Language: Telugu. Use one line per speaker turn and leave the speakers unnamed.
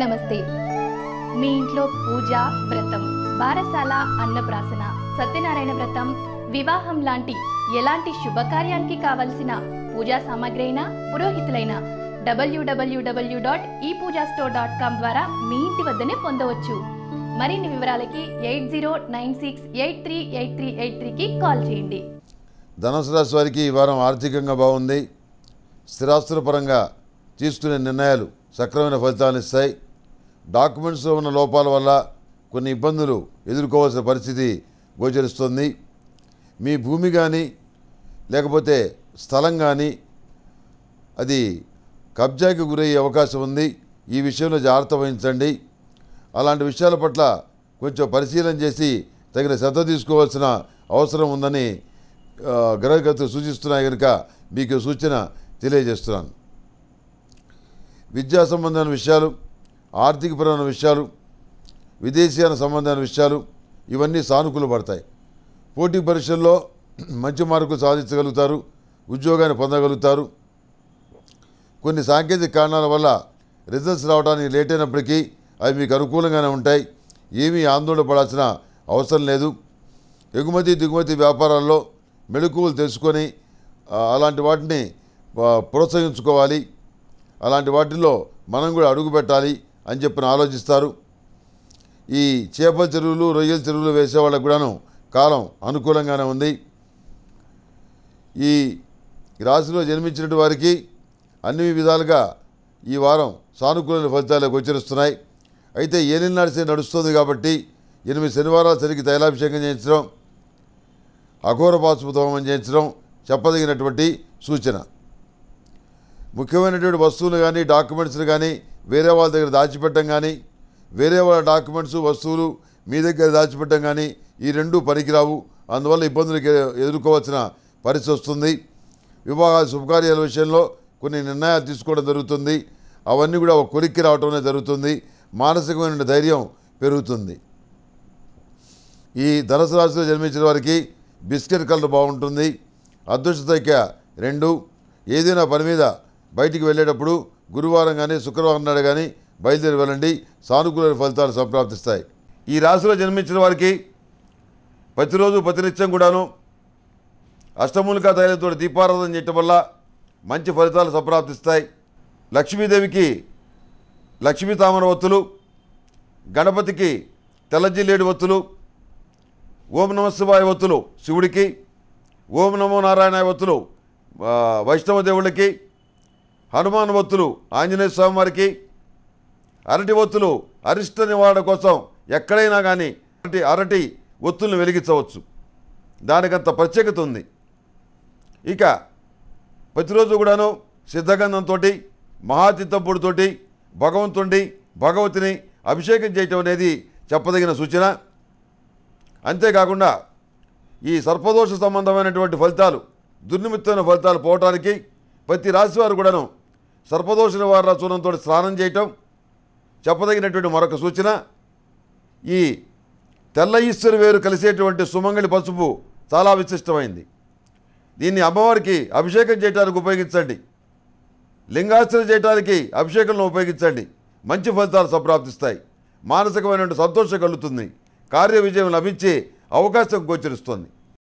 నమస్తే. మీ ఇంట్లో పూజ, వ్రతం, బారసాల, అన్నప్రాసన, సత్యనారాయణ వ్రతం, వివాహం లాంటి ఎలాంటి శుభకార్యానికి కావలసిన పూజా సామాగ్రి అయినా, పురోహితులైన www.epoojastore.com ద్వారా మీ ఇంటి వద్దనే పొందవచ్చు. మరిన్ని వివరాలకి 8096838383కి కాల్ చేయండి.
ధనుసు రాశి వారికి ఈ వారం ఆర్థికంగా బాగుంది. స్థిరాస్తుల పరంగా తీసుకునే నిర్ణయాలు సక్రమైన ఫలితాలను ఇస్తాయి. డాక్యుమెంట్స్లో ఉన్న లోపాల వల్ల కొన్ని ఇబ్బందులు ఎదుర్కోవాల్సిన పరిస్థితి గోచరిస్తుంది. మీ భూమి కానీ లేకపోతే స్థలం కానీ అది కబ్జాకి గురయ్యే అవకాశం ఉంది. ఈ విషయంలో జాగ్రత్త వహించండి. అలాంటి విషయాల పట్ల కొంచెం పరిశీలన చేసి తగిన శ్రద్ధ తీసుకోవాల్సిన అవసరం ఉందని గ్రహగతులు సూచిస్తున్నాయి కనుక మీకు సూచన తెలియజేస్తున్నాను. విద్యా సంబంధమైన విషయాలు, ఆర్థికపరమైన విషయాలు, విదేశీయాన సంబంధమైన విషయాలు ఇవన్నీ సానుకూల పడతాయి. పోటీ పరీక్షల్లో మంచి మార్కులు సాధించగలుగుతారు. ఉద్యోగాన్ని పొందగలుగుతారు. కొన్ని సాంకేతిక కారణాల వల్ల రిజల్ట్స్ రావడానికి లేట్ అయినప్పటికీ అవి మీకు అనుకూలంగానే ఉంటాయి. ఏమీ ఆందోళన పడాల్సిన అవసరం లేదు. ఎగుమతి దిగుమతి వ్యాపారాల్లో మెళకువలు తెలుసుకొని అలాంటి వాటిని ప్రోత్సహించుకోవాలి. అలాంటి వాటిల్లో మనం కూడా అడుగు పెట్టాలి అని చెప్పిన ఆలోచిస్తారు. ఈ చేపల చెరువులు, రొయ్యల చెరువులు వేసే వాళ్ళకు కూడాను కాలం అనుకూలంగానే ఉంది. ఈ రాశిలో జన్మించిన వారికి అన్ని విధాలుగా ఈ వారం సానుకూల ఫలితాలు గోచరిస్తున్నాయి. అయితే ఏలినాడు శని నడుస్తుంది కాబట్టి 8 శనివారాలు సరికి తైలాభిషేకం చేయించడం, అఘోర పాశుపత హోమం చేయించడం చెప్పదగినటువంటి సూచన. ముఖ్యమైనటువంటి వస్తువులు కానీ డాక్యుమెంట్స్లు కానీ వేరే వాళ్ళ దగ్గర దాచిపెట్టడం కానీ, వేరే వాళ్ళ డాక్యుమెంట్స్ వస్తువులు మీ దగ్గర దాచిపెట్టడం కానీ ఈ రెండూ పనికిరావు. అందువల్ల ఇబ్బందులు ఎదుర్కోవాల్సిన పరిస్థితి వస్తుంది. వివాహాల శుభకార్యాల విషయంలో కొన్ని నిర్ణయాలు తీసుకోవడం జరుగుతుంది. అవన్నీ కూడా ఒక కొలిక్కి రావటమే జరుగుతుంది. మానసికమైన ధైర్యం పెరుగుతుంది. ఈ ధనుసు రాశిలో జన్మించిన వారికి బిస్కెట్ కలర్ బాగుంటుంది. అదృష్ట సంఖ్య 2. ఏదైనా పని మీద బయటికి వెళ్ళేటప్పుడు గురువారం కానీ శుక్రవారం నాడు కానీ బయలుదేరి వెళ్ళండి. సానుకూల ఫలితాలు సంప్రాప్తిస్తాయి. ఈ రాశిలో జన్మించిన వారికి ప్రతిరోజు ప్రతినిత్యం కూడాను అష్టమూలికా తైలంతో దీపారాధన చేయటం వల్ల మంచి ఫలితాలు సంప్రాప్తిస్తాయి. లక్ష్మీదేవికి లక్ష్మీ తామర ఒత్తులు, గణపతికి తెల్లజిల్లేడు ఒత్తులు, ఓం నమ శివాయ ఒత్తులు శివుడికి, ఓం నమో నారాయణ ఒత్తులు వైష్ణవ దేవుళ్ళకి, హనుమాన్ ఒత్తులు ఆంజనేయ స్వామి వారికి, అరటి ఒత్తులు అరిష్ట నివారణ కోసం ఎక్కడైనా కానీ అరటి ఒత్తులను వెలిగించవచ్చు. దానికంత ప్రత్యేకత ఉంది. ఇక ప్రతిరోజు కూడాను సిద్ధగంధంతో, మహాచిత్తప్పుడితోటి భగవంతుడి భగవతిని అభిషేకం చేయటం అనేది చెప్పదగిన సూచన. అంతేకాకుండా ఈ సర్పదోష సంబంధమైనటువంటి ఫలితాలు, దుర్నిమిత్తమైన ఫలితాలు పోవటానికి ప్రతి రాశి వారు కూడాను సర్పదోష నివారణ చూర్ణంతో స్నానం చేయటం చెప్పదగినటువంటి మరొక సూచన. ఈ తెల్ల ఈశ్వరి వేరు కలిసేటువంటి సుమంగళి పసుపు చాలా విశిష్టమైంది. దీన్ని అమ్మవారికి అభిషేకం చేయడానికి ఉపయోగించండి. లింగార్చన చేయడానికి అభిషేకంలో ఉపయోగించండి. మంచి ఫలితాలు సంప్రాప్తిస్తాయి. మానసికమైనటువంటి సంతోషం కలుగుతుంది. కార్య విజయం లభించే అవకాశం గోచరిస్తుంది.